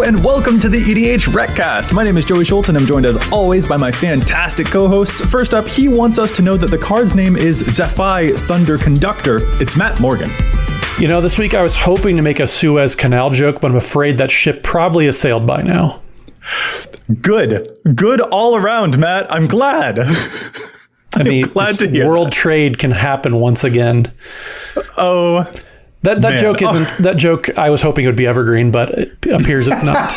Hello and welcome to the EDHRECast. My name is Joey Schultz and I'm joined as always by my fantastic co-hosts. First up, he wants us to know that the card's name is Xerzoth Thunder Conductor. It's Matt Morgan. You know, this week I was hoping to make a Suez Canal joke, but I'm afraid that ship probably has sailed by now. Good all around, Matt. I'm glad. I mean, glad to hear world that. trade can happen once again. Oh, that joke isn't that joke. I was hoping it would be evergreen, but it appears it's not.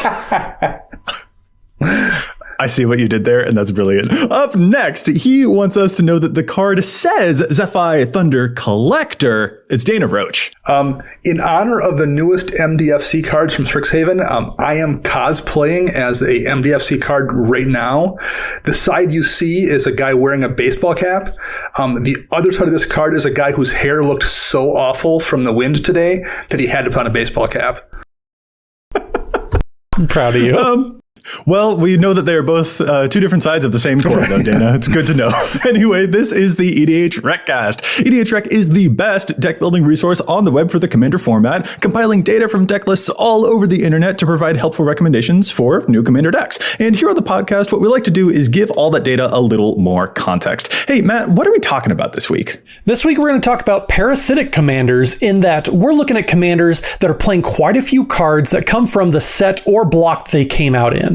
I see what you did there, and that's brilliant. Up next, he wants us to know that the card says Xerzoth Thunder Collector. It's Dana Roach. In honor of the newest MDFC cards from Strixhaven, I am cosplaying as a MDFC card right now. The side you see is a guy wearing a baseball cap. The other side of this card is a guy whose hair looked so awful from the wind today that he had to put on a baseball cap. I'm proud of you. Well, we know that they are both two different sides of the same coin, though, Dana. It's good to know. Anyway, this is the EDHRECast. EDHREC is the best deck building resource on the web for the Commander format, compiling data from deck lists all over the internet to provide helpful recommendations for new Commander decks. And here on the podcast, what we like to do is give all that data a little more context. Hey, Matt, what are we talking about this week? This week, we're going to talk about parasitic commanders, in that we're looking at commanders that are playing quite a few cards that come from the set or block they came out in.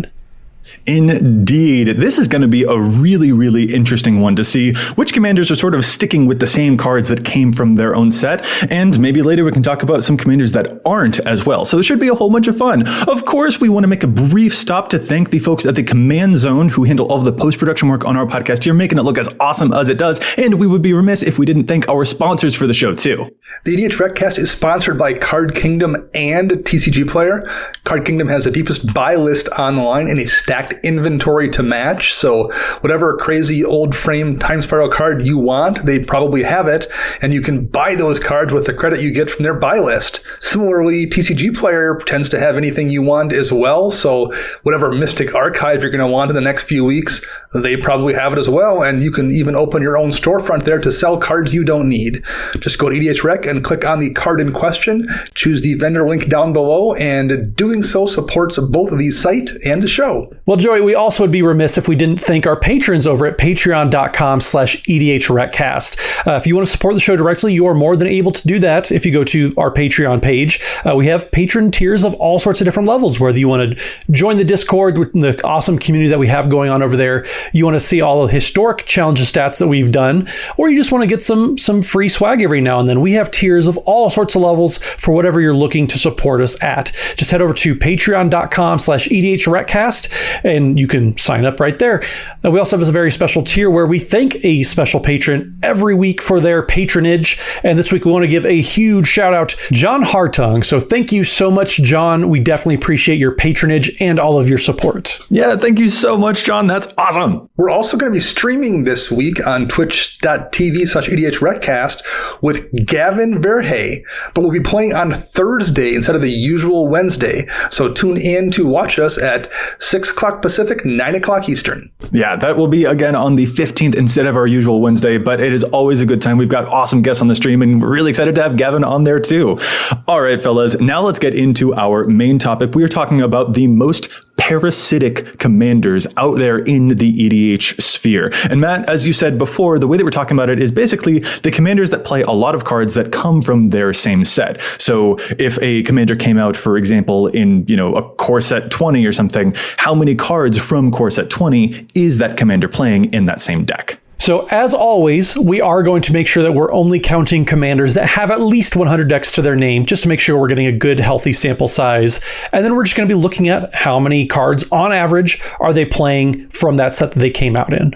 Indeed. This is going to be a really, really interesting one to see which commanders are sort of sticking with the same cards that came from their own set. And maybe later we can talk about some commanders that aren't as well. So there should be a whole bunch of fun. Of course, we want to make a brief stop to thank the folks at the Command Zone who handle all of the post-production work on our podcast here, making it look as awesome as it does. And we would be remiss if we didn't thank our sponsors for the show, too. The EDHRECast is sponsored by Card Kingdom and TCG Player. Card Kingdom has the deepest buy list online and a stacked inventory to match. So whatever crazy old frame Time Spiral card you want, they probably have it. And you can buy those cards with the credit you get from their buy list. Similarly, TCG Player tends to have anything you want as well. So whatever Mystic Archive you're going to want in the next few weeks, they probably have it as well. And you can even open your own storefront there to sell cards you don't need. Just go to EDHREC and click on the card in question, choose the vendor link down below, and doing so supports both the site and the show. Well, Joey, we also would be remiss if we didn't thank our patrons over at patreon.com/EDHRECast. If you want to support the show directly, you are more than able to do that if you go to our Patreon page. We have patron tiers of all sorts of different levels, whether you want to join the Discord with the awesome community that we have going on over there, you want to see all the historic challenges stats that we've done, or you just want to get some free swag every now and then. We have tiers of all sorts of levels for whatever you're looking to support us at. Just head over to patreon.com/EDHRECast and you can sign up right there. We also have a very special tier where we thank a special patron every week for their patronage. And this week we want to give a huge shout out to John Hartung. So thank you so much, John. We definitely appreciate your patronage and all of your support. Yeah, thank you so much, John. That's awesome. We're also going to be streaming this week on twitch.tv/EDHRECast with Gavin Verhey, but we'll be playing on Thursday instead of the usual Wednesday. So tune in to watch us at 6 o'clock Pacific, 9 o'clock Eastern. Yeah, that will be again on the 15th instead of our usual Wednesday, but it is always a good time. We've got awesome guests on the stream and we're really excited to have Gavin on there too. All right, fellas, now let's get into our main topic. We are talking about the most parasitic commanders out there in the EDH sphere. And Matt, as you said before, the way that we're talking about it is basically the commanders that play a lot of cards that come from their same set. So if a commander came out, for example, in, a core set 20 or something, how many cards from core set 20 is that commander playing in that same deck? So as always, we are going to make sure that we're only counting commanders that have at least 100 decks to their name, just to make sure we're getting a good, healthy sample size. And then we're just going to be looking at how many cards on average are they playing from that set that they came out in.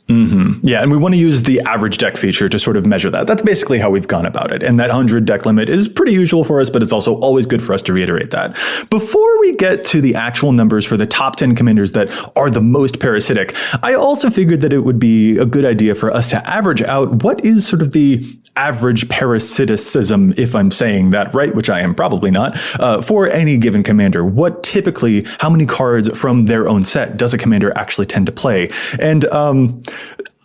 Mm-hmm. Yeah, and we want to use the average deck feature to sort of measure that. That's basically how we've gone about it. And that 100 deck limit is pretty usual for us, but it's also always good for us to reiterate that. Before we get to the actual numbers for the top 10 commanders that are the most parasitic, I also figured that it would be a good idea for us to average out what is sort of the average parasiticism, if I'm saying that right, which I am probably not, for any given commander. What typically, how many cards from their own set does a commander actually tend to play? And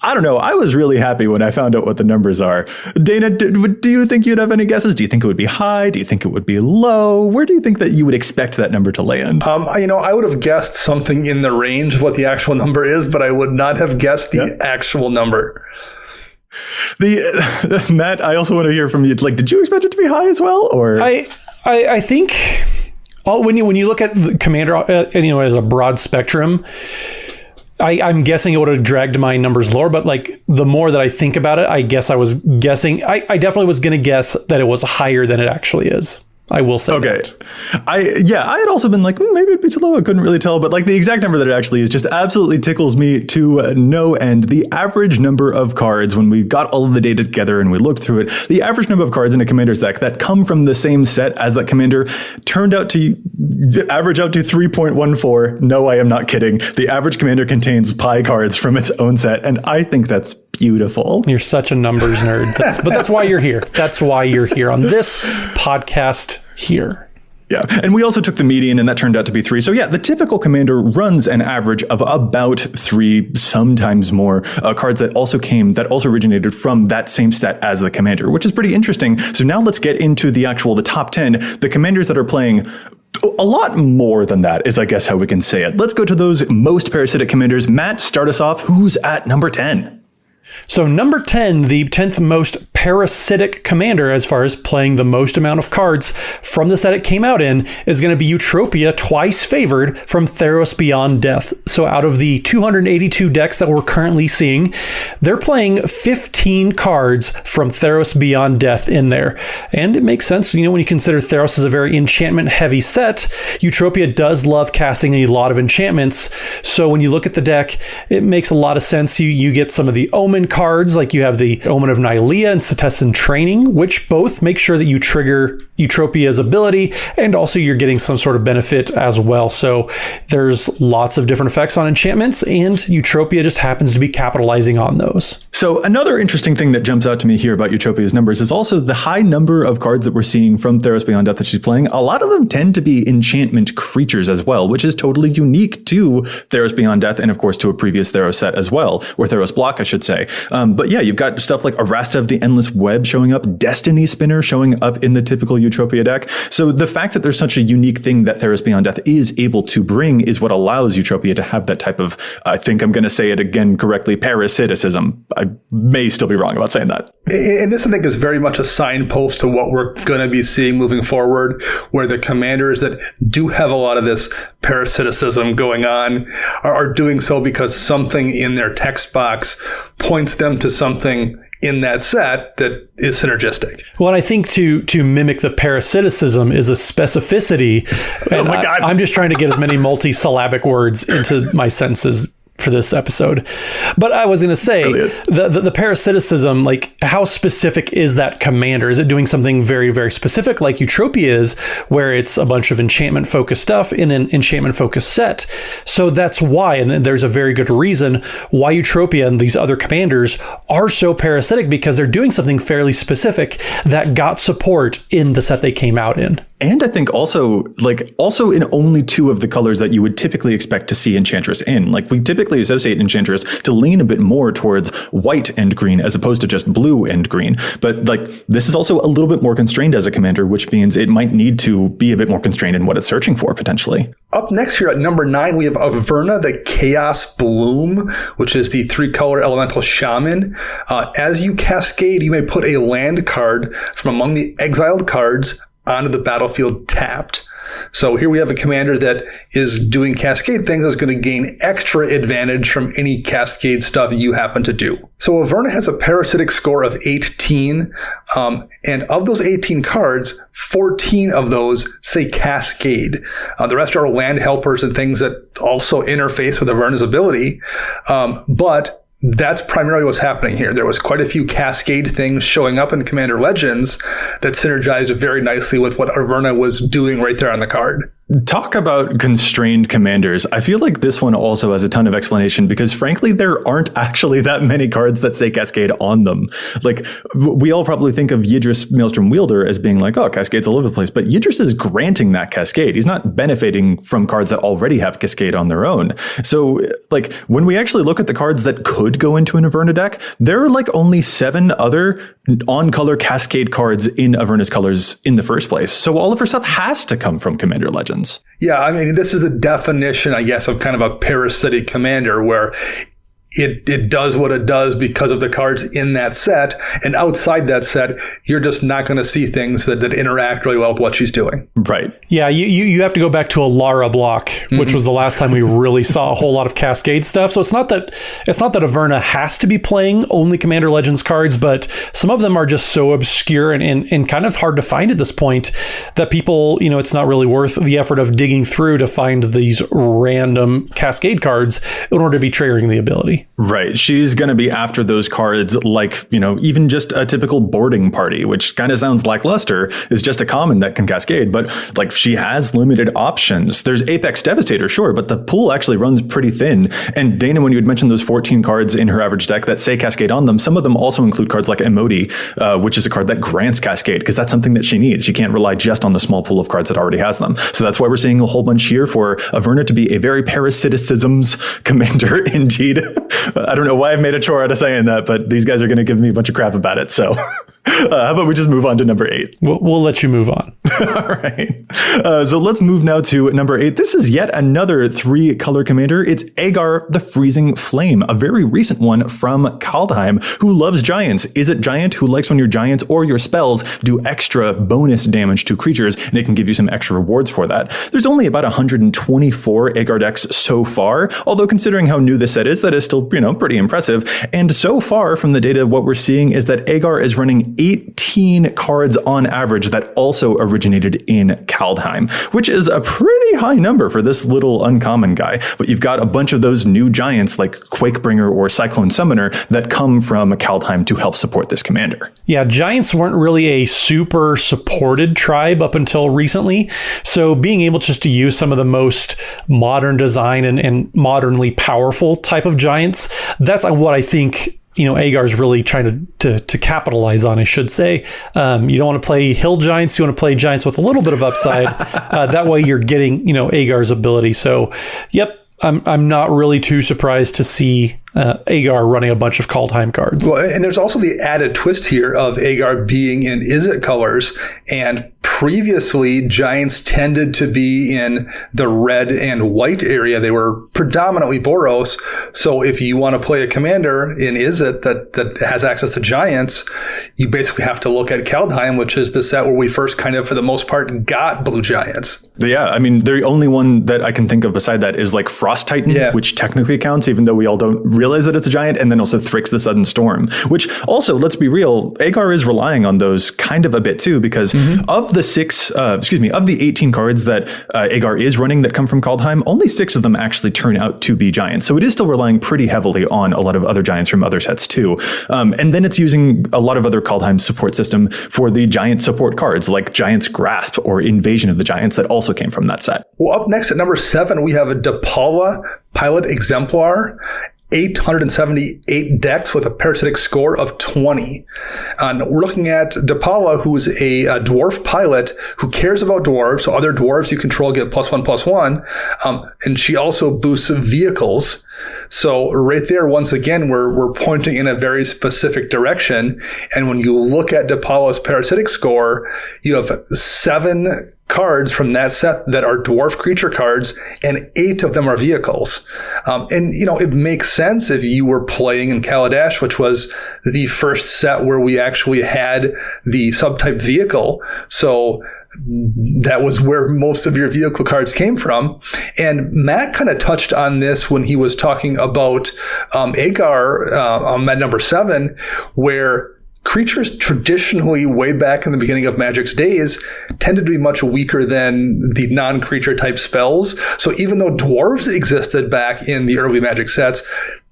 I don't know. I was really happy when I found out what the numbers are. Dana, do you think you'd have any guesses? Do you think it would be high? Do you think it would be low? Where do you think that you would expect that number to land? I would have guessed something in the range of what the actual number is, but I would not have guessed the actual number. Matt, I also want to hear from you. Like, did you expect it to be high as well? Or I think when you look at the Commander, as a broad spectrum, I'm guessing it would have dragged my numbers lower, but like the more that I think about it, I guess I was guessing. I definitely was going to guess that it was higher than it actually is. I will say. Okay. I had also been like, maybe it'd be too low. I couldn't really tell. But like the exact number that it actually is just absolutely tickles me to no end. The average number of cards, when we got all of the data together and we looked through it, the average number of cards in a commander's deck that come from the same set as that commander turned out to average out to 3.14. No, I am not kidding. The average commander contains pie cards from its own set. And I think that's beautiful. You're such a numbers nerd. But that's why you're here. That's why you're here on this podcast here. Yeah. And we also took the median, and that turned out to be 3. So yeah, the typical commander runs an average of about 3, sometimes more, cards that also originated from that same set as the commander, which is pretty interesting. So now let's get into the top 10. The commanders that are playing a lot more than that is, I guess, how we can say it. Let's go to those most parasitic commanders. Matt, start us off. Who's at number 10? So number 10, the 10th most parasitic commander as far as playing the most amount of cards from the set it came out in is going to be Eutropia, twice favored from Theros Beyond Death. So out of the 282 decks that we're currently seeing, they're playing 15 cards from Theros Beyond Death in there. And it makes sense, when you consider Theros is a very enchantment heavy set, Eutropia does love casting a lot of enchantments. So when you look at the deck, it makes a lot of sense. You get some of the Omen cards, like you have the Omen of Nylea and Setessan Training, which both make sure that you trigger Eutropia's ability, and also you're getting some sort of benefit as well. So there's lots of different effects on enchantments, and Eutropia just happens to be capitalizing on those. So another interesting thing that jumps out to me here about Eutropia's numbers is also the high number of cards that we're seeing from Theros Beyond Death that she's playing. A lot of them tend to be enchantment creatures as well, which is totally unique to Theros Beyond Death, and of course to a previous Theros set as well, or Theros block, I should say. But yeah, you've got stuff like Arasta of the Endless Web showing up, Destiny Spinner showing up in the typical Eutropia deck. So the fact that there's such a unique thing that Theros Beyond Death is able to bring is what allows Eutropia to have that type of, I think I'm going to say it again correctly, parasiticism. I may still be wrong about saying that. And this, I think, is very much a signpost to what we're going to be seeing moving forward, where the commanders that do have a lot of this parasiticism going on are doing so because something in their text box points them to something in that set that is synergistic. Well, and I think to mimic the parasiticism is a specificity. And oh my God. I'm just trying to get as many multisyllabic words into my sentences for this episode. But I was going to say, the parasiticism, like how specific is that commander? Is it doing something very, very specific like Eutropia is, where it's a bunch of enchantment focused stuff in an enchantment focused set? So that's why, and there's a very good reason why Eutropia and these other commanders are so parasitic, because they're doing something fairly specific that got support in the set they came out in. And I think also in only 2 of the colors that you would typically expect to see Enchantress in. Like, we typically associate Enchantress to lean a bit more towards white and green as opposed to just blue and green. But like, this is also a little bit more constrained as a commander, which means it might need to be a bit more constrained in what it's searching for potentially. Up next here at number 9, we have Averna, the Chaos Bloom, which is the 3-color elemental shaman. As you cascade, you may put a land card from among the exiled cards onto the battlefield tapped. So here we have a commander that is doing cascade things that's going to gain extra advantage from any cascade stuff you happen to do. So Averna has a parasitic score of 18, and of those 18 cards, 14 of those say cascade. The rest are land helpers and things that also interface with Averna's ability, but that's primarily what's happening here. There was quite a few cascade things showing up in Commander Legends that synergized very nicely with what Averna was doing right there on the card. Talk about constrained commanders. I feel like this one also has a ton of explanation because frankly, there aren't actually that many cards that say Cascade on them. Like we all probably think of Yidris Maelstrom Wielder as being like, oh, Cascade's all over the place, but Yidris is granting that Cascade. He's not benefiting from cards that already have Cascade on their own. So like when we actually look at the cards that could go into an Averna deck, there are like only 7 other on-color Cascade cards in Averna's colors in the first place. So all of her stuff has to come from Commander Legends. Yeah, I mean, this is a definition, I guess, of kind of a parasitic commander where it does what it does because of the cards in that set. And outside that set, you're just not going to see things that interact really well with what she's doing. Right. Yeah, you have to go back to a Lara block, which was the last time we really saw a whole lot of Cascade stuff. So it's not that Averna has to be playing only Commander Legends cards, but some of them are just so obscure and kind of hard to find at this point that people, it's not really worth the effort of digging through to find these random Cascade cards in order to be triggering the ability. Right. She's going to be after those cards like, even just a typical boarding party, which kind of sounds lackluster, is just a common that can Cascade. But like she has limited options. There's Apex Devastator, sure, but the pool actually runs pretty thin. And Dana, when you had mentioned those 14 cards in her average deck that say Cascade on them, some of them also include cards like Emoti, which is a card that grants Cascade because that's something that she needs. She can't rely just on the small pool of cards that already has them. So that's why we're seeing a whole bunch here for Averna to be a very parasiticisms commander indeed. I don't know why I've made a chore out of saying that, but these guys are going to give me a bunch of crap about it. So how about we just move on to number 8? We'll let you move on. All right. So let's move now to number 8. This is yet another 3-color commander. It's Agar the Freezing Flame, a very recent one from Kaldheim, who loves giants. Is it giant who likes when your giants or your spells do extra bonus damage to creatures, and it can give you some extra rewards for that. There's only about 124 Agar decks so far, although considering how new this set is, that is still, pretty impressive. And so far from the data, what we're seeing is that Agar is running 18 cards on average that also originated in Kaldheim, which is a pretty high number for this little uncommon guy. But you've got a bunch of those new giants like Quakebringer or Cyclone Summoner that come from Kaldheim to help support this commander. Yeah, giants weren't really a super supported tribe up until recently. So being able just to use some of the most modern design and modernly powerful type of giants, that's what I think Agar's really trying to capitalize on, I should say. You don't want to play hill giants. You want to play giants with a little bit of upside. That way you're getting, Agar's ability. So, yep, I'm not really too surprised to see Agar running a bunch of Kaldheim cards. Well, and there's also the added twist here of Agar being in Izzet colors, and previously giants tended to be in the red and white area. They were predominantly Boros. So if you want to play a commander in Izzet that has access to giants, you basically have to look at Kaldheim, which is the set where we first kind of, for the most part, got blue giants. Yeah, I mean, the only one that I can think of beside that is like Frost Titan, which technically counts, even though we all don't realize that it's a giant, and then also Thrix the Sudden Storm, which also, let's be real, Agar is relying on those kind of a bit too, because of the of the 18 cards that Agar is running that come from Kaldheim, only 6 of them actually turn out to be giants. So it is still relying pretty heavily on a lot of other giants from other sets too. And then it's using a lot of other Kaldheim support system for the giant support cards like Giant's Grasp or Invasion of the Giants that also came from that set. Well, up next at number 7, we have a Depala Pilot Exemplar. 878 decks with a parasitic score of 20. And we're looking at Depala, who's a dwarf pilot who cares about dwarves. So other dwarves you control get +1/+1. And she also boosts vehicles. So right there, once again, we're pointing in a very specific direction. And when you look at Depala's parasitic score, you have 7 cards from that set that are dwarf creature cards, and 8 of them are vehicles. And it makes sense if you were playing in Kaladesh, which was the first set where we actually had the subtype vehicle. So that was where most of your vehicle cards came from. And Matt kind of touched on this when he was talking about Agar at number 7, where creatures traditionally, way back in the beginning of Magic's days, tended to be much weaker than the non-creature type spells. So even though dwarves existed back in the early Magic sets,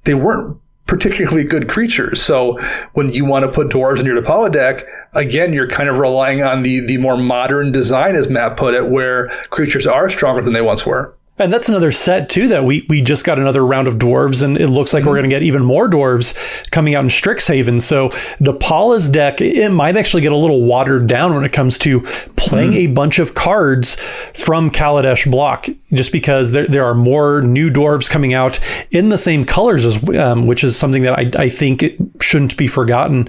they weren't particularly good creatures. So when you want to put dwarves in your Depala deck, again, you're kind of relying on the more modern design, as Matt put it, where creatures are stronger than they once were. And that's another set, too, that we just got another round of dwarves, and it looks like we're going to get even more dwarves coming out in Strixhaven. So Dapala's deck, it might actually get a little watered down when it comes to playing a bunch of cards from Kaladesh block, just because there are more new dwarves coming out in the same colors, as which is something that I think it shouldn't be forgotten.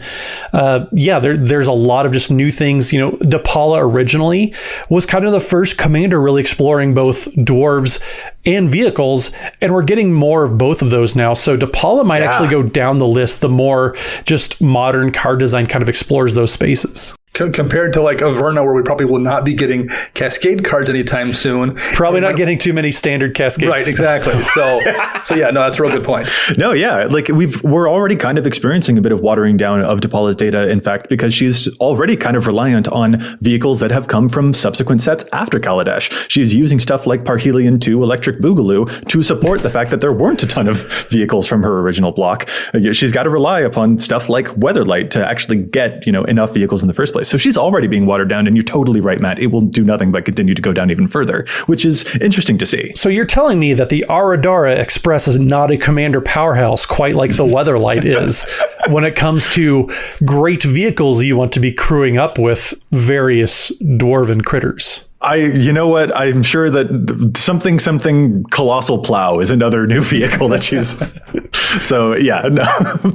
There's a lot of just new things. Dapala originally was kind of the first commander really exploring both dwarves and vehicles, and we're getting more of both of those now. So Dapala might actually go down the list the more just modern card design kind of explores those spaces. Compared to like Averna, where we probably will not be getting Cascade cards anytime soon. Probably not getting too many standard Cascade. Right, exactly. So yeah, no, that's a real good point. No, yeah, like we're already kind of experiencing a bit of watering down of Dapala's data, in fact, because she's already kind of reliant on vehicles that have come from subsequent sets after Kaladesh. She's using stuff like Parhelion 2 Electric Boogaloo to support the fact that there weren't a ton of vehicles from her original block. She's got to rely upon stuff like Weatherlight to actually get, enough vehicles in the first place. So she's already being watered down, and you're totally right, Matt. It will do nothing but continue to go down even further, which is interesting to see. So you're telling me that the Aradara Express is not a commander powerhouse quite like the Weatherlight is when it comes to great vehicles you want to be crewing up with various dwarven critters. You know what? I'm sure that something colossal plow is another new vehicle that she's. So yeah, no,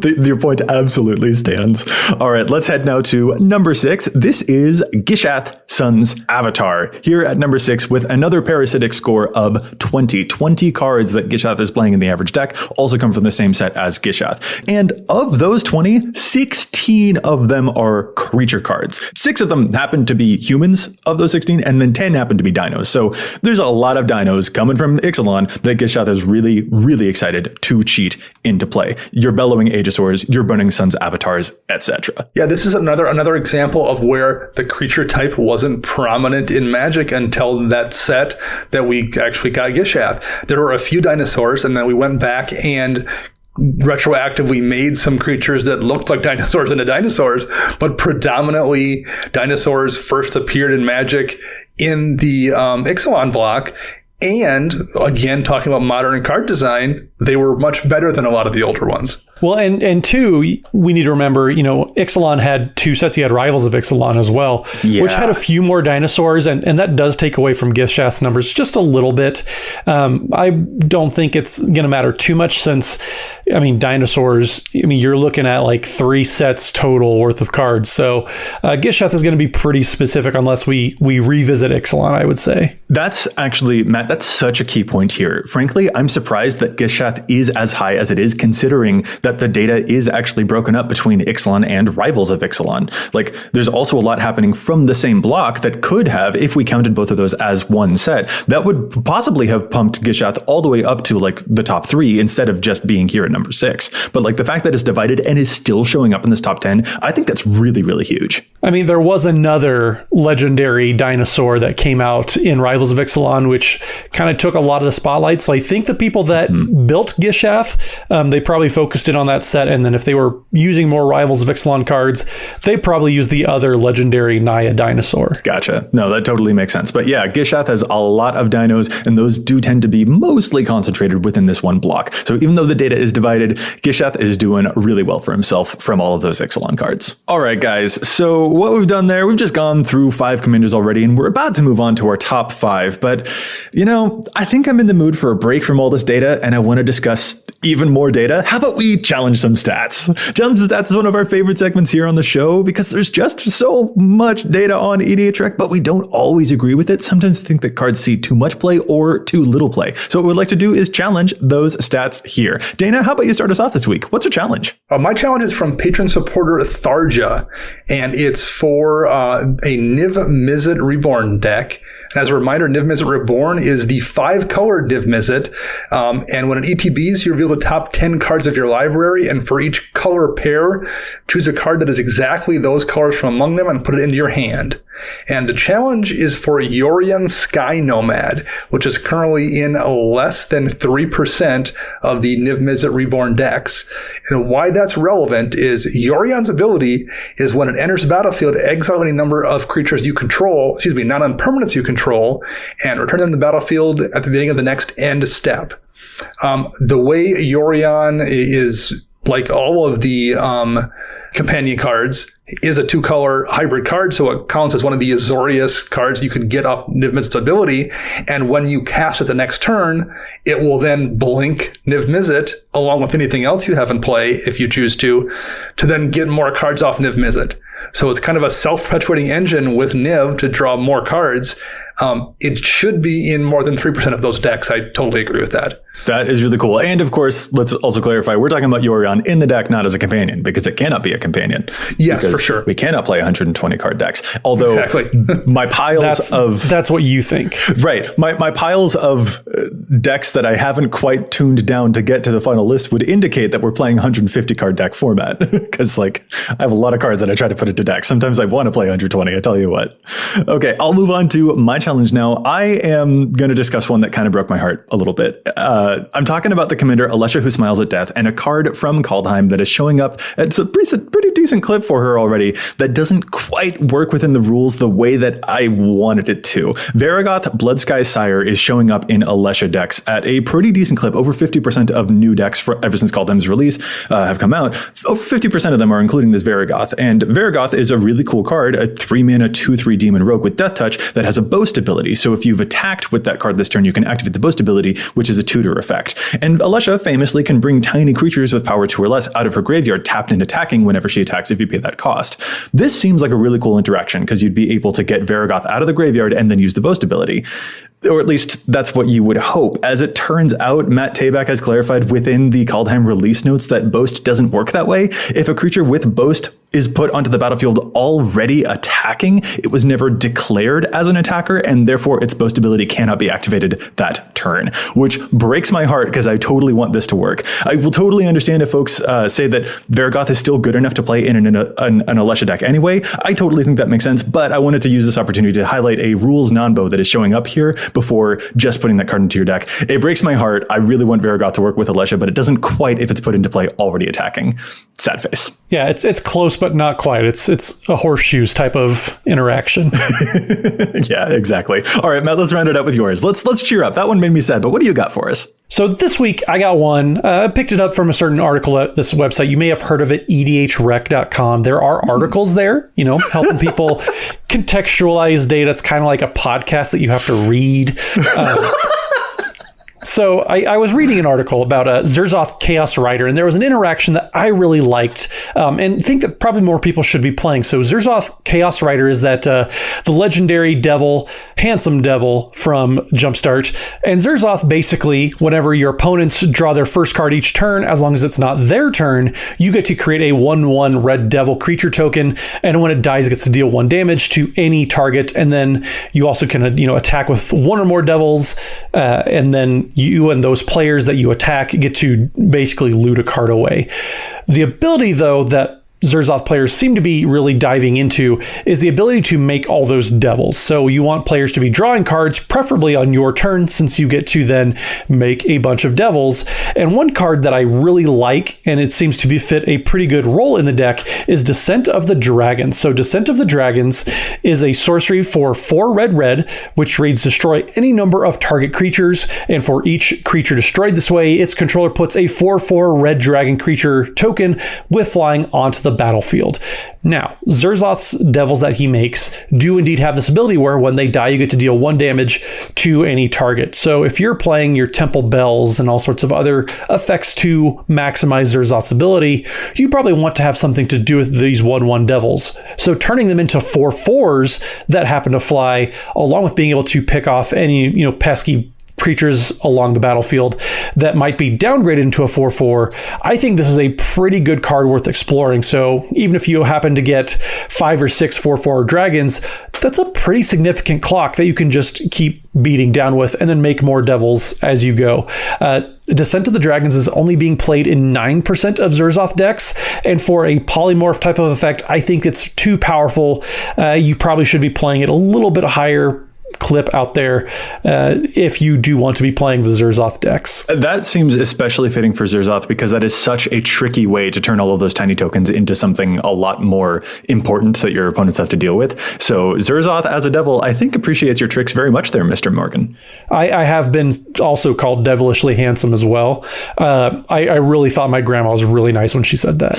your point absolutely stands. All right, let's head now to number 6. This is Gishath Sun's Avatar. Here at number 6 with another parasitic score of 20. 20 cards that Gishath is playing in the average deck also come from the same set as Gishath. And of those 20, 16 of them are creature cards. 6 of them happen to be humans of those 16, and then 10 happen to be dinos. So there's a lot of dinos coming from Ixalan that Gishath is really, really excited to cheat into play. Your Bellowing Aegisaurs, your Burning Suns avatars, etc. Yeah, this is another example of where the creature type wasn't prominent in Magic until that set that we actually got Gishath. There were a few dinosaurs, and then we went back and retroactively made some creatures that looked like dinosaurs into dinosaurs, but predominantly dinosaurs first appeared in Magic in the Ixalan block. And again, talking about modern card design, they were much better than a lot of the older ones. Well, and two, we need to remember, Ixalan had 2 sets. You had Rivals of Ixalan as well, which had a few more dinosaurs, and that does take away from Gishath's numbers just a little bit. I don't think it's going to matter too much since, dinosaurs, you're looking at like 3 sets total worth of cards. So Gishath is going to be pretty specific unless we revisit Ixalan, I would say. That's actually, Matt, that's such a key point here. Frankly, I'm surprised that Gishath is as high as it is, considering that the data is actually broken up between Ixalan and Rivals of Ixalan. Like, there's also a lot happening from the same block that could have, if we counted both of those as one set, that would possibly have pumped Gishath all the way up to like the top 3 instead of just being here at number 6. But like the fact that it's divided and is still showing up in this top 10, I think that's really, really huge. There was another legendary dinosaur that came out in Rivals of Ixalan, which kind of took a lot of the spotlight. So I think the people that built Gishath, they probably focused in on that set, and then if they were using more Rivals of Ixalan cards, they probably used the other legendary Naya dinosaur. Gotcha. No, that totally makes sense. But yeah, Gishath has a lot of dinos, and those do tend to be mostly concentrated within this one block. So even though the data is divided, Gishath is doing really well for himself from all of those Ixalan cards. All right, guys. So what we've done there, we've just gone through 5 commanders already, and we're about to move on to our top 5. But, I think I'm in the mood for a break from all this data, and I want to discuss even more data. How about we challenge some stats? Challenge the Stats is one of our favorite segments here on the show because there's just so much data on EDHREC, but we don't always agree with it. Sometimes I think that cards see too much play or too little play. So what we'd like to do is challenge those stats here. Dana, how about you start us off this week? What's your challenge? My challenge is from patron supporter Tharja, and it's for a Niv Mizzet Reborn deck. And as a reminder, Niv Mizzet Reborn is the 5-color Niv Mizzet, and when it ETBs, you reveal reveal the top 10 cards of your library, and for each color pair, choose a card that is exactly those colors from among them and put it into your hand. And the challenge is for Yorion Sky Nomad, which is currently in less than 3% of the Niv-Mizzet Reborn decks. And why that's relevant is Yorion's ability is when it enters the battlefield, exile any number of creatures you control, non-permanents you control, and return them to the battlefield at the beginning of the next end step. The way Yorion is, like all of the companion cards, is a 2-color hybrid card, so it counts as one of the Azorius cards you could get off Niv-Mizzet's ability, and when you cast it the next turn, it will then blink Niv-Mizzet along with anything else you have in play, if you choose to then get more cards off Niv-Mizzet. So it's kind of a self-perpetuating engine with Niv to draw more cards. It should be in more than 3% of those decks. I totally agree with that. That is really cool. And of course, let's also clarify, we're talking about Yorion in the deck, not as a companion, because it cannot be a companion. Yes, for sure. We cannot play 120 card decks. Although exactly. my piles that's what you think. Right. My piles of decks that I haven't quite tuned down to get to the final list would indicate that we're playing 150 card deck format. Because I have a lot of cards that I try to put into decks. Sometimes I want to play 120, I tell you what. Okay, I'll move on to my challenge now. I am going to discuss one that kind of broke my heart a little bit. I'm talking about the commander Alesha Who Smiles at Death, and a card from Kaldheim that is showing up. It's a pretty decent clip for her already that doesn't quite work within the rules the way that I wanted it to. Varragoth Bloodsky Sire is showing up in Alesha decks at a pretty decent clip. Over 50% of new decks ever since Kaldheim's release have come out. Over 50% of them are including this Varragoth, and Varragoth is a really cool card, a 3-mana 2/3 demon rogue with Death Touch that has a boast ability. So if you've attacked with that card this turn, you can activate the boast ability, which is a tutor effect. And Alesha famously can bring tiny creatures with power 2 or less out of her graveyard tapped and attacking whenever she attacks if you pay that cost. This seems like a really cool interaction because you'd be able to get Varragoth out of the graveyard and then use the boast ability. Or at least that's what you would hope. As it turns out, Matt Tabak has clarified within the Kaldheim release notes that Boast doesn't work that way. If a creature with Boast is put onto the battlefield already attacking, it was never declared as an attacker, and therefore its Boast ability cannot be activated that turn, which breaks my heart because I totally want this to work. I will totally understand if folks say that Varragoth is still good enough to play in an Alesha deck anyway. I totally think that makes sense, but I wanted to use this opportunity to highlight a rules non-bow that is showing up here before just putting that card into your deck. It breaks my heart. I really want Varragoth to work with Alesha, but it doesn't quite if it's put into play already attacking. Sad face. Yeah, it's close, but not quite. It's a horseshoes type of interaction. Yeah, exactly. All right, Matt, let's round it up with yours. Let's cheer up. That one made me sad, but what do you got for us? So this week I got one. I picked it up from a certain article at this website. You may have heard of it, EDHREC.com. There are articles there, helping people contextualize data. It's kind of like a podcast that you have to read. So I was reading an article about a Xerzoth Chaos Rider, and there was an interaction that I really liked and think that probably more people should be playing. So Xerzoth Chaos Rider is that the legendary devil, handsome devil from Jumpstart. And Xerzoth basically, whenever your opponents draw their first card each turn, as long as it's not their turn, you get to create a 1/1 red devil creature token. And when it dies, it gets to deal 1 damage to any target. And then you also can attack with 1 or more devils. And then you and those players that you attack get to basically loot a card away. The ability, though, that Xerzoth players seem to be really diving into is the ability to make all those devils. So you want players to be drawing cards, preferably on your turn, since you get to then make a bunch of devils. And one card that I really like, and it seems to be fit a pretty good role in the deck, is Descent of the Dragons. So Descent of the Dragons is a sorcery for 4 red, which reads destroy any number of target creatures. And for each creature destroyed this way, its controller puts a 4/4 red dragon creature token with flying onto the battlefield. Now, Xerzoth's devils that he makes do indeed have this ability where when they die, you get to deal 1 damage to any target. So if you're playing your Temple Bells and all sorts of other effects to maximize Xerzoth's ability, you probably want to have something to do with these 1/1 devils. So turning them into 4/4s that happen to fly, along with being able to pick off any, pesky creatures along the battlefield that might be downgraded into a 4/4, I think this is a pretty good card worth exploring. So even if you happen to get 5 or 6 4/4 dragons, that's a pretty significant clock that you can just keep beating down with and then make more devils as you go. Descent of the Dragons is only being played in 9% of Xerzoth decks, and for a polymorph type of effect, I think it's too powerful. You probably should be playing it a little bit higher clip out there if you do want to be playing the Xerzoth decks. That seems especially fitting for Xerzoth because that is such a tricky way to turn all of those tiny tokens into something a lot more important that your opponents have to deal with. So Xerzoth as a devil, I think appreciates your tricks very much there, Mr. Morgan. I have been also called devilishly handsome as well. I really thought my grandma was really nice when she said that.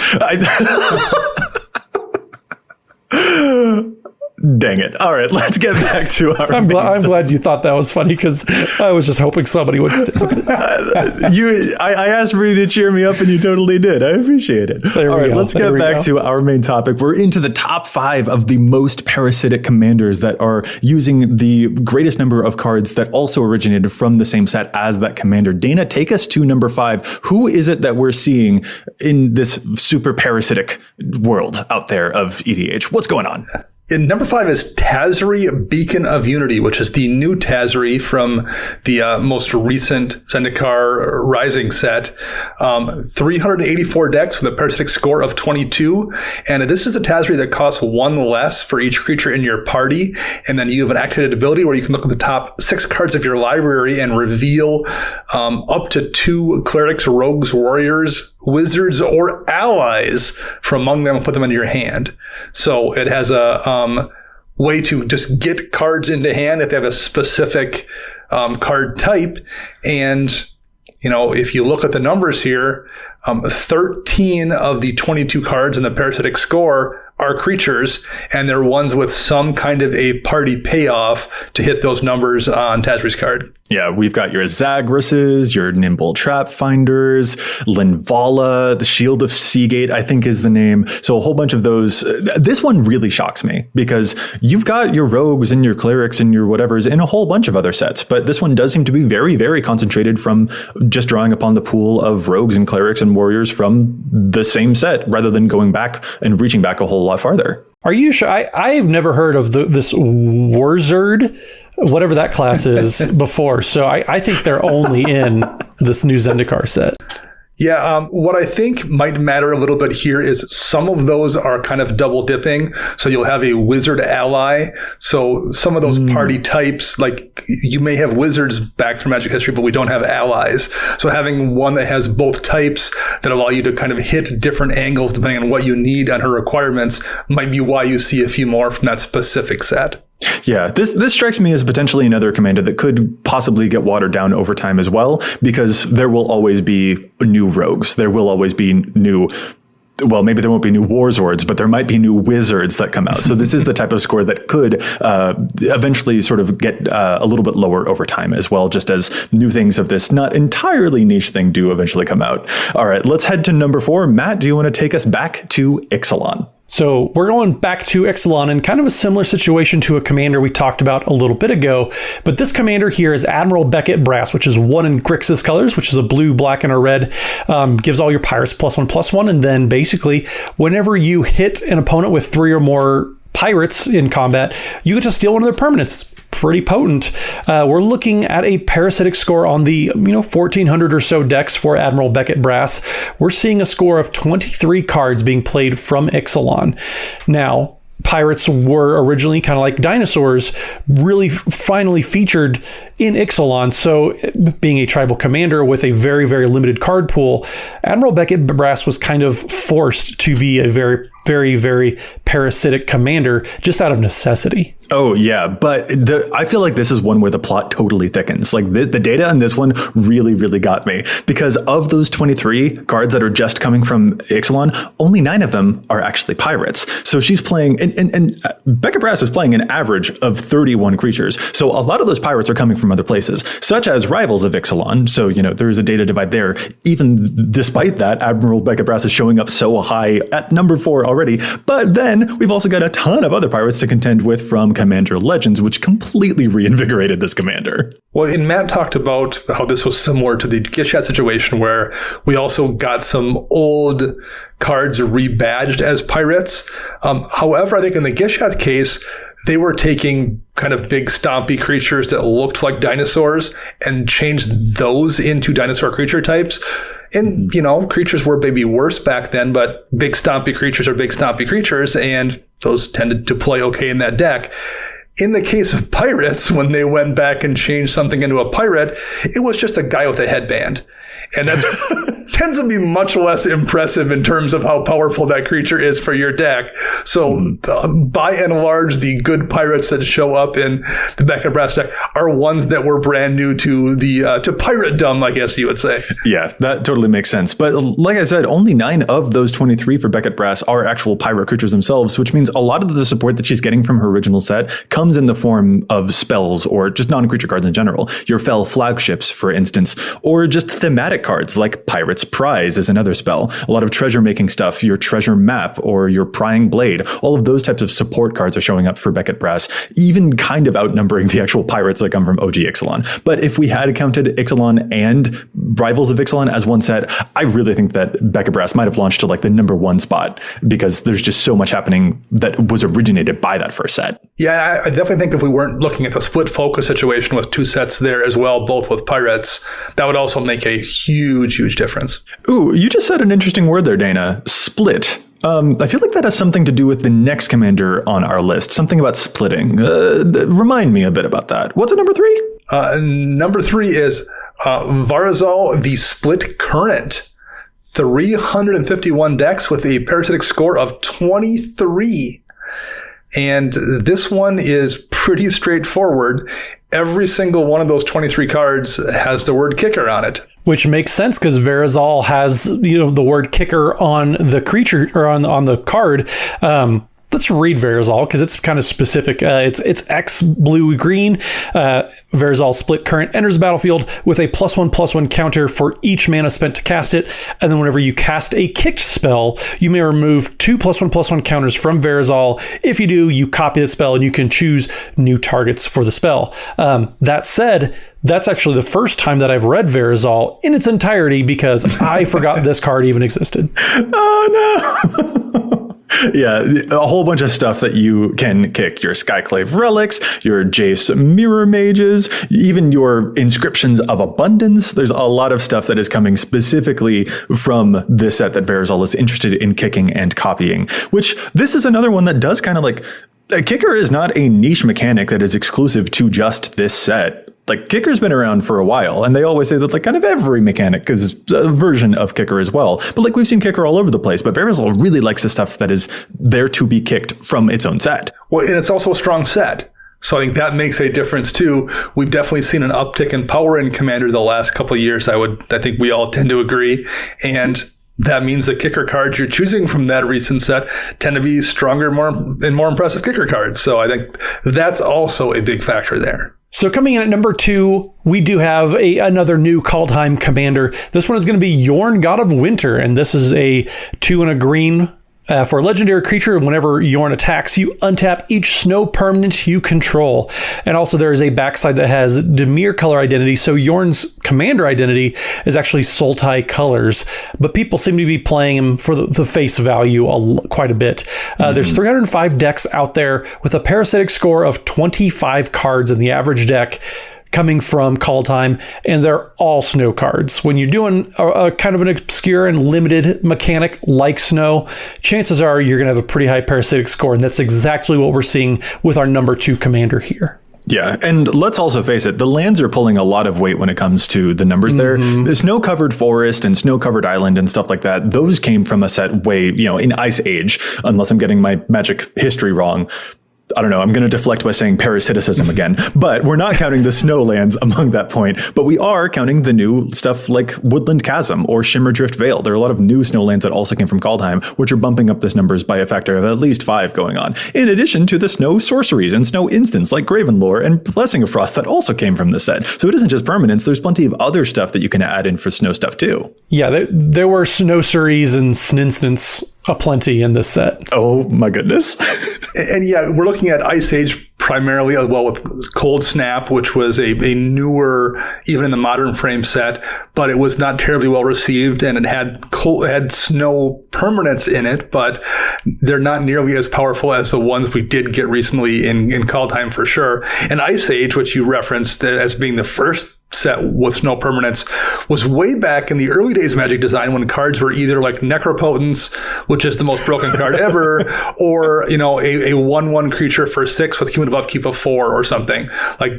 Dang it. All right, let's get back to our... I'm glad you thought that was funny because I was just hoping somebody would stick with it. I asked for you to cheer me up and you totally did. I appreciate it. All right, let's get back to our main topic. We're into the top 5 of the most parasitic commanders that are using the greatest number of cards that also originated from the same set as that commander. Dana, take us to number 5. Who is it that we're seeing in this super parasitic world out there of EDH? What's going on? And number 5 is Tazri, Beacon of Unity, which is the new Tazri from the most recent Zendikar Rising set. 384 decks with a parasitic score of 22. And this is a Tazri that costs 1 less for each creature in your party. And then you have an activated ability where you can look at the top 6 cards of your library and reveal up to 2 clerics, rogues, warriors, wizards, or allies from among them and put them into your hand. So it has a way to just get cards into hand if they have a specific card type. And, if you look at the numbers here, 13 of the 22 cards in the parasitic score are creatures, and they're ones with some kind of a party payoff to hit those numbers on Tazri's card. Yeah, we've got your Zagreses, your Nimble Trap Finders, Linvala, the Shield of Seagate, I think is the name. So a whole bunch of those. This one really shocks me because you've got your rogues and your clerics and your whatevers in a whole bunch of other sets. But this one does seem to be very, very concentrated from just drawing upon the pool of rogues and clerics and warriors from the same set rather than going back and reaching back a whole lot farther. Are you sure? I've never heard of this Wurzard, whatever that class is, before. So I think they're only in this new Zendikar set. Yeah, what I think might matter a little bit here is some of those are kind of double dipping. So you'll have a wizard ally. So some of those party types, like you may have wizards back from Magic history, but we don't have allies. So having one that has both types that allow you to kind of hit different angles depending on what you need on her requirements might be why you see a few more from that specific set. Yeah, this strikes me as potentially another commander that could possibly get watered down over time as well, because there will always be new rogues. There will always be new... Well, maybe there won't be new Warzords, but there might be new wizards that come out. So this is the type of score that could eventually sort of get a little bit lower over time as well, just as new things of this not entirely niche thing do eventually come out. All right, let's head to number 4. Matt, do you want to take us back to Ixalan? So we're going back to Ixalan in kind of a similar situation to a commander we talked about a little bit ago. But this commander here is Admiral Beckett Brass, which is 1 in Grixis colors, which is a blue, black, and a red. Gives all your pirates +1/+1. And then basically, whenever you hit an opponent with 3 or more pirates in combat, you get to steal one of their permanents. Pretty potent. We're looking at a parasitic score on the 1,400 or so decks for Admiral Beckett Brass. We're seeing a score of 23 cards being played from Ixalan. Now, pirates were originally kind of like dinosaurs, really finally featured in Ixalan. So being a tribal commander with a very, very limited card pool, Admiral Beckett Brass was kind of forced to be a very, very, very parasitic commander just out of necessity. Oh, yeah. But I feel like this is one where the plot totally thickens. Like the data on this one really, really got me, because of those 23 cards that are just coming from Ixalan, only 9 of them are actually pirates. So she's playing, and Beckett Brass is playing an average of 31 creatures. So a lot of those pirates are coming from other places, such as rivals of Ixalan. So, there is a data divide there. Even despite that, Admiral Beckett Brass is showing up so high at number 4 already. But then we've also got a ton of other pirates to contend with from Commander Legends, which completely reinvigorated this commander. Well, and Matt talked about how this was similar to the Gishat situation where we also got some old cards rebadged as pirates. However, I think in the Gishat case, they were taking kind of big stompy creatures that looked like dinosaurs and changed those into dinosaur creature types. And, creatures were maybe worse back then, but big stompy creatures are big stompy creatures, and those tended to play okay in that deck. In the case of pirates, when they went back and changed something into a pirate, it was just a guy with a headband. And that tends to be much less impressive in terms of how powerful that creature is for your deck. So by and large, the good pirates that show up in the Beckett Brass deck are ones that were brand new to the to pirate-dom, I guess you would say. Yeah, that totally makes sense. But like I said, only 9 of those 23 for Beckett Brass are actual pirate creatures themselves, which means a lot of the support that she's getting from her original set comes in the form of spells or just non-creature cards in general. Your Fel flagships, for instance, or just thematic cards like Pirate's Prize is another spell. A lot of treasure making stuff, your Treasure Map or your Prying Blade, all of those types of support cards are showing up for Beckett Brass, even kind of outnumbering the actual pirates that come from OG Ixalan. But if we had counted Ixalan and Rivals of Ixalan as one set, I really think that Beckett Brass might have launched to like the number 1 spot because there's just so much happening that was originated by that first set. Yeah, I definitely think if we weren't looking at the split focus situation with 2 sets there as well, both with pirates, that would also make a huge difference. Ooh, you just said an interesting word there, Dana. Split. I feel like that has something to do with the next commander on our list. Something about splitting. Remind me a bit about that. What's at number 3? Number 3 is Varazal, the Split Current. 351 decks with a parasitic score of 23. And this one is pretty straightforward. Every single one of those 23 cards has the word kicker on it. Which makes sense because Varazal has, the word kicker on the creature or on the card. Let's read Varazal because it's kind of specific. It's X blue green. Varazal Split Current enters the battlefield with a +1/+1 counter for each mana spent to cast it. And then whenever you cast a kicked spell, you may remove 2 +1/+1 counters from Varazal. If you do, you copy the spell and you can choose new targets for the spell. That said, that's actually the first time that I've read Varazal in its entirety because I forgot this card even existed. Oh, no. Yeah, a whole bunch of stuff that you can kick. Your Skyclave Relics, your Jace Mirror Mages, even your Inscriptions of Abundance. There's a lot of stuff that is coming specifically from this set that Varazal is interested in kicking and copying, which this is another one that does kind of like... A kicker is not a niche mechanic that is exclusive to just this set. Like, kicker's been around for a while, and they always say that like kind of every mechanic is a version of kicker as well. But like we've seen kicker all over the place, but Varazal really likes the stuff that is there to be kicked from its own set. Well, and it's also a strong set. So I think that makes a difference too. We've definitely seen an uptick in power in Commander the last couple of years. I think we all tend to agree. And that means the kicker cards you're choosing from that recent set tend to be stronger, more impressive kicker cards. So I think that's also a big factor there. So coming in at number 2, we do have another new Kaldheim commander. This one is going to be Yorn, God of Winter, and this is a 2 and a green. For a legendary creature, whenever Yorn attacks, you untap each snow permanent you control. And also there is a backside that has Dimir color identity, so Yorn's commander identity is actually Sultai colors. But people seem to be playing him for the face value quite a bit. There's 305 decks out there with a parasitic score of 25 cards in the average deck, coming from Kaldheim, and they're all snow cards. When you're doing a kind of an obscure and limited mechanic like snow, chances are you're going to have a pretty high parasitic score, and that's exactly what we're seeing with our number 2 commander here. Yeah, and let's also face it, the lands are pulling a lot of weight when it comes to the numbers there. The snow-covered forest and snow-covered island and stuff like that, those came from a set way, in Ice Age, unless I'm getting my Magic history wrong. I don't know, I'm going to deflect by saying parasiticism again, but we're not counting the snowlands among that point, but we are counting the new stuff like Woodland Chasm or Shimmerdrift Vale. There are a lot of new snowlands that also came from Kaldheim, which are bumping up this numbers by a factor of at least 5 going on, in addition to the snow sorceries and snow instants like Gravenlore and Blessing of Frost that also came from this set. So it isn't just permanence, there's plenty of other stuff that you can add in for snow stuff too. Yeah, there were snow series and instants aplenty in this set. Oh my goodness. And yeah, we're looking at Ice Age primarily, as well with Cold Snap, which was a newer, even in the modern frame set, but it was not terribly well received, and it had snow permanents in it, but they're not nearly as powerful as the ones we did get recently in Kaldheim for sure. And Ice Age, which you referenced as being the first set with snow permanents, was way back in the early days of Magic design when cards were either like Necropotence, which is the most broken card ever, or, you know, a 1/1 creature for 6 with cumulative upkeep of 4 or something. Like,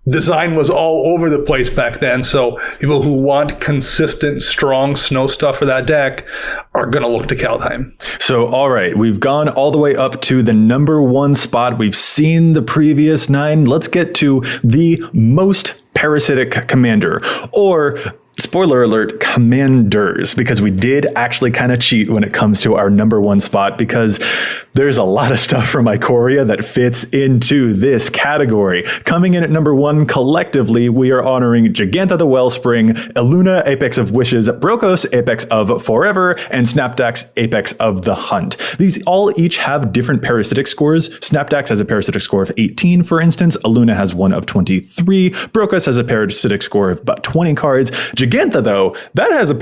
design was all over the place back then, so people who want consistent, strong snow stuff for that deck are going to look to Kaldheim. So, all right, we've gone all the way up to the number 1 spot. We've seen the previous 9. Let's get to the most parasitic commander, or spoiler alert, commanders, because we did actually kind of cheat when it comes to our number 1 spot, because there's a lot of stuff from Ikoria that fits into this category. Coming in at number 1 collectively, we are honoring Jegantha the Wellspring, Eluna, Apex of Wishes, Brokos, Apex of Forever, and Snapdax, Apex of the Hunt. These all each have different parasitic scores. Snapdax has a parasitic score of 18, for instance. Eluna has one of 23. Brokos has a parasitic score of about 20 cards. Jegantha, though, that has a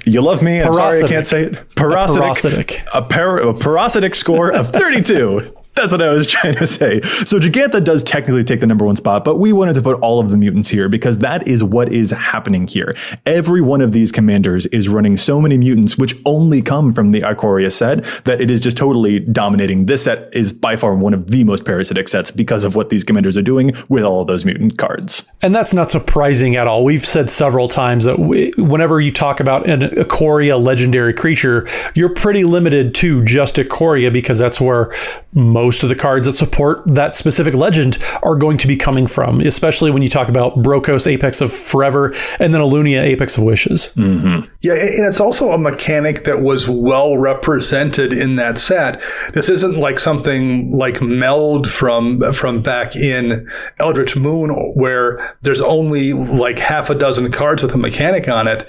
you love me. I'm sorry I can't say it. Parasitic. A parasitic score of 32. That's what I was trying to say. So Jegantha does technically take the number 1 spot, but we wanted to put all of the mutants here because that is what is happening here. Every one of these commanders is running so many mutants, which only come from the Ikoria set, that it is just totally dominating. This set is by far one of the most parasitic sets because of what these commanders are doing with all of those mutant cards. And that's not surprising at all. We've said several times that whenever you talk about an Ikoria legendary creature, you're pretty limited to just Ikoria, because that's where most of the cards that support that specific legend are going to be coming from, especially when you talk about Brokos, Apex of Forever, and then Alunia, Apex of Wishes. Mm-hmm. Yeah, and it's also a mechanic that was well represented in that set. This isn't like something like Meld from back in Eldritch Moon, where there's only like half a dozen cards with a mechanic on it.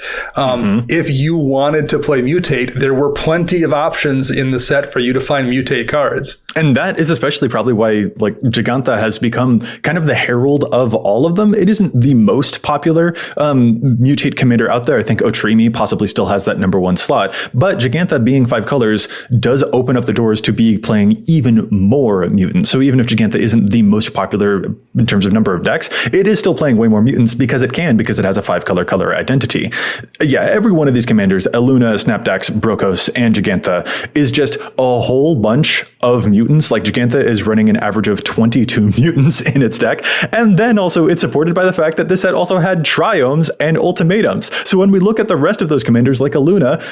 If you wanted to play Mutate, there were plenty of options in the set for you to find Mutate cards. And that is especially probably why like Jegantha has become kind of the herald of all of them. It isn't the most popular mutate commander out there. I think Otrimi possibly still has that number 1 slot, but Jegantha being 5 colors does open up the doors to be playing even more mutants. So even if Jegantha isn't the most popular in terms of number of decks, it is still playing way more mutants because it has a 5-color color identity. Yeah, every one of these commanders, Eluna, Snapdax, Brokos, and Jegantha, is just a whole bunch of mutants. Like Jegantha is running an average of 22 mutants in its deck. And then also it's supported by the fact that this set also had triomes and ultimatums. So when we look at the rest of those commanders like Eluna,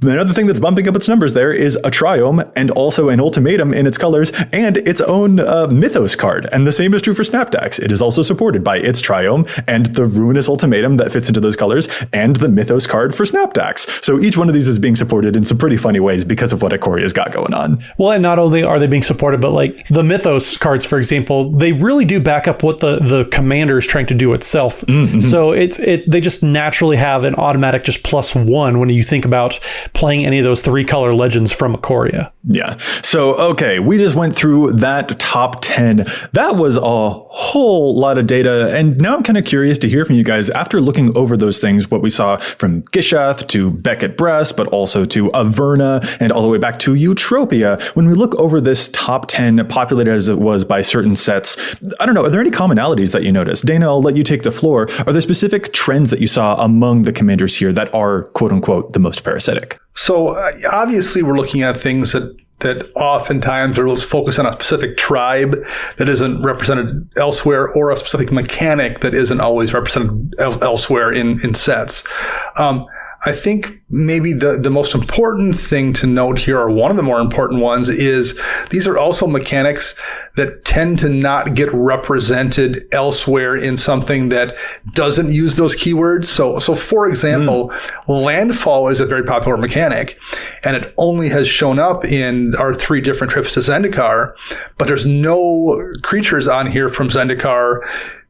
another thing that's bumping up its numbers there is a triome and also an ultimatum in its colors and its own mythos card. And the same is true for Snapdax. It is also supported by its triome and the ruinous ultimatum that fits into those colors and the mythos card for Snapdax. So each one of these is being supported in some pretty funny ways because of what Ikoria's got going on. Well, and not only are they being supported, but like the Mythos cards, for example, they really do back up what the commander is trying to do itself. Mm-hmm. So they just naturally have an automatic just +1 when you think about playing any of those 3-color legends from Ikoria. Yeah. So, okay, we just went through that top 10. That was a whole lot of data. And now I'm kind of curious to hear from you guys after looking over those things, what we saw from Gishath to Beckett Bress, but also to Averna and all the way back to Eutropia. When we look over this top 10, populated as it was by certain sets, I don't know, are there any commonalities that you noticed? Dana, I'll let you take the floor. Are there specific trends that you saw among the commanders here that are, quote unquote, the most parasitic? So obviously we're looking at things that oftentimes are focused on a specific tribe that isn't represented elsewhere, or a specific mechanic that isn't always represented elsewhere in sets. I think maybe the most important thing to note here, or one of the more important ones, is these are also mechanics that tend to not get represented elsewhere in something that doesn't use those keywords. So for example, Landfall is a very popular mechanic, and it only has shown up in our 3 different trips to Zendikar, but there's no creatures on here from Zendikar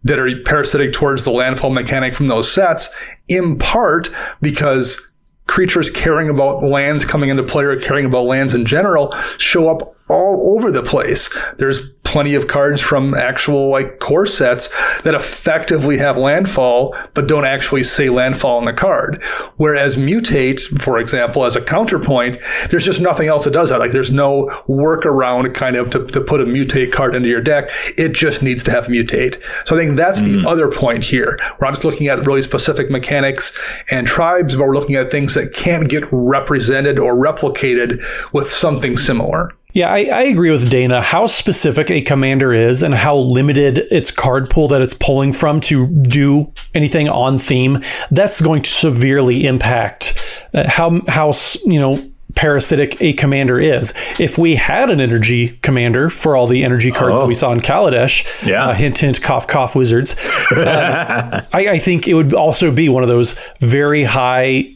that are parasitic towards the landfall mechanic from those sets, in part because creatures caring about lands coming into play or caring about lands in general show up all over the place. There's plenty of cards from actual like core sets that effectively have landfall but don't actually say landfall on the card. Whereas Mutate, for example, as a counterpoint, there's just nothing else that does that. Like there's no workaround kind of to put a Mutate card into your deck. It just needs to have Mutate. So I think that's the other point here. We're not just looking at really specific mechanics and tribes, but we're looking at things that can't get represented or replicated with something similar. Yeah, I agree with Dana. How specific a commander is and how limited its card pool that it's pulling from to do anything on theme, that's going to severely impact how parasitic a commander is. If we had an energy commander for all the energy cards that we saw in Kaladesh, hint, hint, cough, cough, wizards, I think it would also be one of those very high,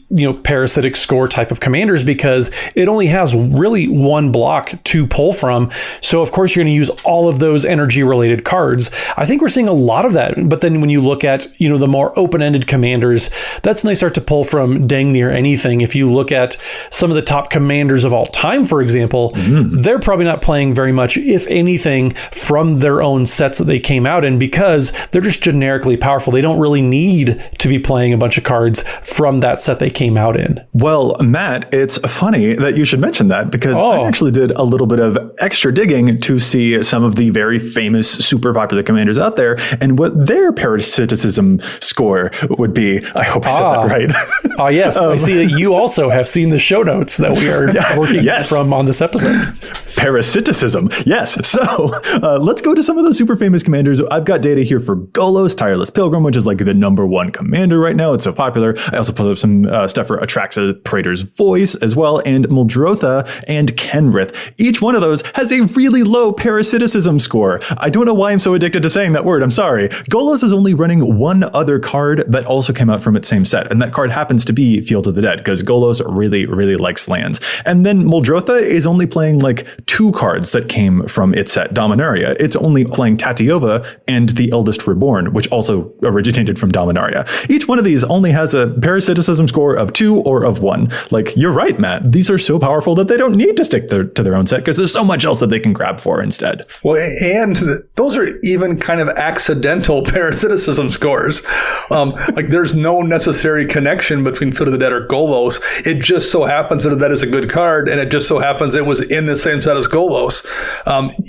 parasitic score type of commanders because it only has really one block to pull from. So of course you're going to use all of those energy related cards. I think we're seeing a lot of that. But then when you look at, the more open-ended commanders, that's when they start to pull from dang near anything. If you look at some of the top commanders of all time, for example, they're probably not playing very much, if anything, from their own sets that they came out in because they're just generically powerful. They don't really need to be playing a bunch of cards from that set they came out in. Well, Matt, it's funny that you should mention that because I actually did a little bit of extra digging to see some of the very famous, super popular commanders out there and what their parasiticism score would be. I hope I said that right. Yes. I see that you also have seen the show notes that we are working from on this episode. Parasiticism. Yes. So let's go to some of those super famous commanders. I've got data here for Golos, Tireless Pilgrim, which is like the #1 commander right now. It's so popular. I also pulled up some stuff for Atraxa, Praetor's Voice as well, and Muldrotha and Kenrith. Each one of those has a really low parasiticism score. I don't know why I'm so addicted to saying that word. I'm sorry. Golos is only running one other card that also came out from its same set, and that card happens to be Field of the Dead because Golos really, really likes lands. And then Muldrotha is only playing like 2 cards that came from its set, Dominaria. It's only playing Tatiova and the Eldest Reborn, which also originated from Dominaria. Each one of these only has a parasiticism score of 2 or of 1. Like, you're right, Matt. These are so powerful that they don't need to stick to their own set because there's so much else that they can grab for instead. Well, and those are even kind of accidental parasiticism scores. Like, there's no necessary connection between Field of the Dead or Golos. It just so happens that that is a good card, and it just so happens it was in the same set as Golos.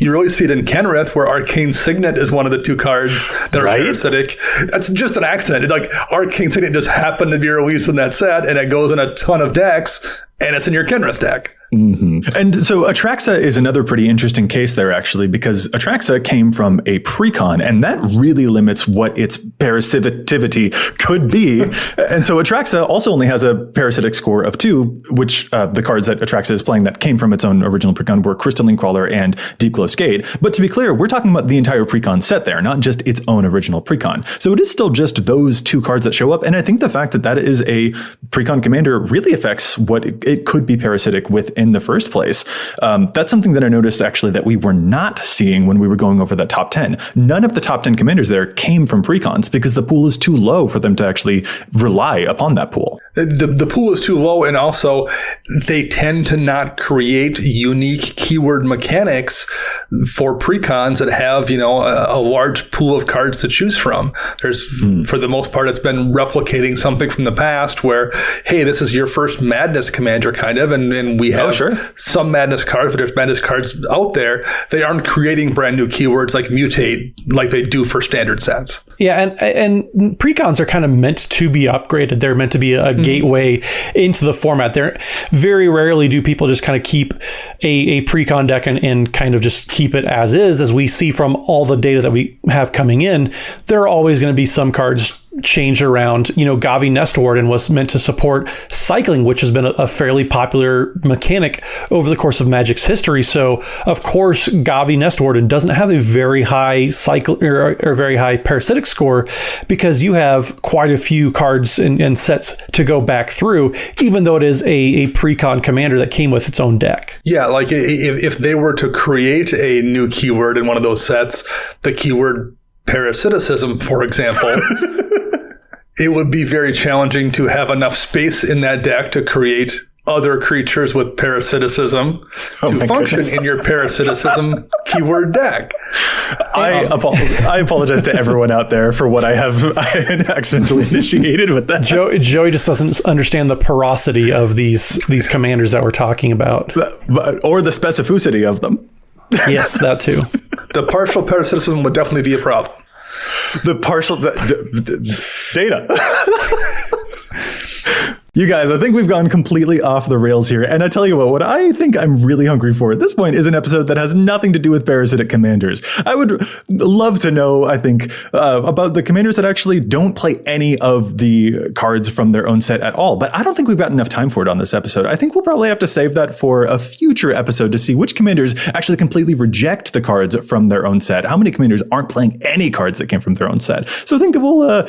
You really see it in Kenrith, where Arcane Signet is one of the 2 cards that are parasitic. That's just an accident. Like, Arcane Signet just happened to be released in that set, and it goes in a ton of decks, and it's in your Kenrith deck. Mm-hmm. And so Atraxa is another pretty interesting case there, actually, because Atraxa came from a precon, and that really limits what its parasitivity could be. And so Atraxa also only has a parasitic score of 2, which the cards that Atraxa is playing that came from its own original precon were Crystalline Crawler and Deep Glow Skate. But to be clear, we're talking about the entire precon set there, not just its own original precon. So it is still just those 2 cards that show up. And I think the fact that that is a precon commander really affects what it could be parasitic with in the first place. That's something that I noticed actually that we were not seeing when we were going over that top 10. None of the top 10 commanders there came from precons because the pool is too low for them to actually rely upon that pool. The pool is too low, and also they tend to not create unique keyword mechanics for precons that have, a large pool of cards to choose from. There's, for the most part, it's been replicating something from the past where, hey, this is your first Madness commander kind of, and we have some Madness cards, but there's Madness cards out there. They aren't creating brand new keywords like Mutate like they do for standard sets. Yeah, and precons are kind of meant to be upgraded. They're meant to be a gateway into the format. They're very rarely do people just kind of keep a precon deck and kind of just keep it as is. As we see from all the data that we have coming in, there are always going to be some cards changed around. Gavi Nestwarden was meant to support cycling, which has been a fairly popular mechanic over the course of Magic's history. So, of course, Gavi Nestwarden doesn't have a very high cycle or very high parasitic score because you have quite a few cards and sets to go back through, even though it is a precon commander that came with its own deck. Yeah, like if they were to create a new keyword in one of those sets, the keyword parasiticism, for example, it would be very challenging to have enough space in that deck to create other creatures with parasiticism to function in your parasiticism keyword deck. I apologize to everyone out there for what I had accidentally initiated with that. Joey just doesn't understand the porosity of these commanders that we're talking about. Or the specificity of them. Yes, that too. The partial parasiticism would definitely be a problem. The partial data. You guys, I think we've gone completely off the rails here. And I tell you what I think I'm really hungry for at this point is an episode that has nothing to do with parasitic commanders. I would love to know, I think, about the commanders that actually don't play any of the cards from their own set at all. But I don't think we've got enough time for it on this episode. I think we'll probably have to save that for a future episode to see which commanders actually completely reject the cards from their own set. How many commanders aren't playing any cards that came from their own set? So I think that we'll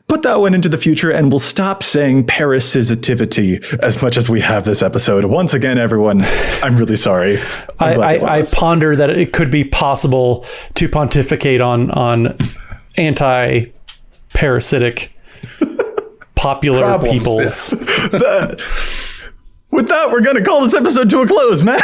put that one into the future, and we'll stop saying parasitivity as much as we have this episode. Once again, everyone, I'm really sorry. I ponder that it could be possible to pontificate on anti-parasitic popular peoples. Yeah. With that, we're going to call this episode to a close, man.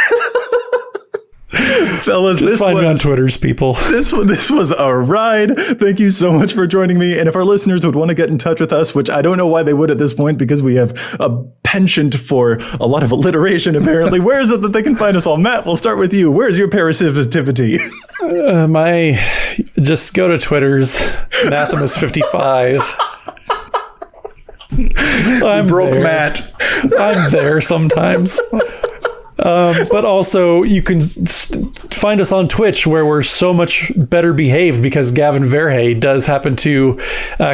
Fellas, just find me on Twitters, people. This was a ride. Thank you so much for joining me. And if our listeners would want to get in touch with us, which I don't know why they would at this point, because we have a penchant for a lot of alliteration, apparently. Where is it that they can find us all? Matt, we'll start with you. Where's your parasitivity? Just go to Twitter's Mathimus55. I'm broke there. Matt. I'm there sometimes. But also, you can find us on Twitch, where we're so much better behaved because Gavin Verhey does happen to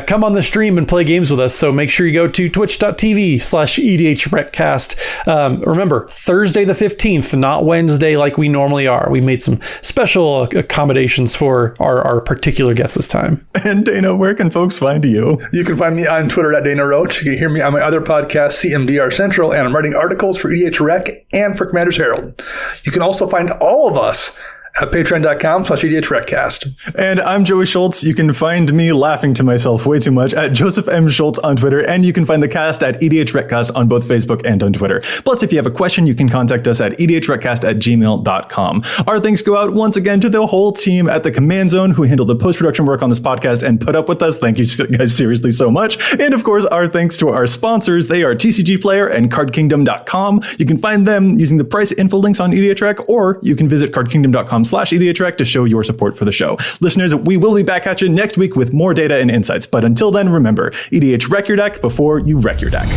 come on the stream and play games with us. So make sure you go to twitch.tv/EDHRECast. Remember, Thursday the 15th, not Wednesday like we normally are. We made some special accommodations for our particular guest this time. And Dana, where can folks find you? You can find me on Twitter at Dana Roach. You can hear me on my other podcast, CMDR Central, and I'm writing articles for EDHREC and for Commander's Herald. You can also find all of us at patreon.com/EDHRECast. And I'm Joey Schultz. You can find me laughing to myself way too much at Joseph M. Schultz on Twitter. And you can find the cast at EDHRECast on both Facebook and on Twitter. Plus, if you have a question, you can contact us at EDHRECast@gmail.com. Our thanks go out once again to the whole team at the Command Zone who handled the post-production work on this podcast and put up with us. Thank you guys seriously so much. And of course, our thanks to our sponsors. They are TCG Player and CardKingdom.com. You can find them using the price info links on EDHREC, or you can visit CardKingdom.com/EDHREC to show your support for the show. Listeners, we will be back at you next week with more data and insights. But until then, remember, EDHREC your deck before you wreck your deck.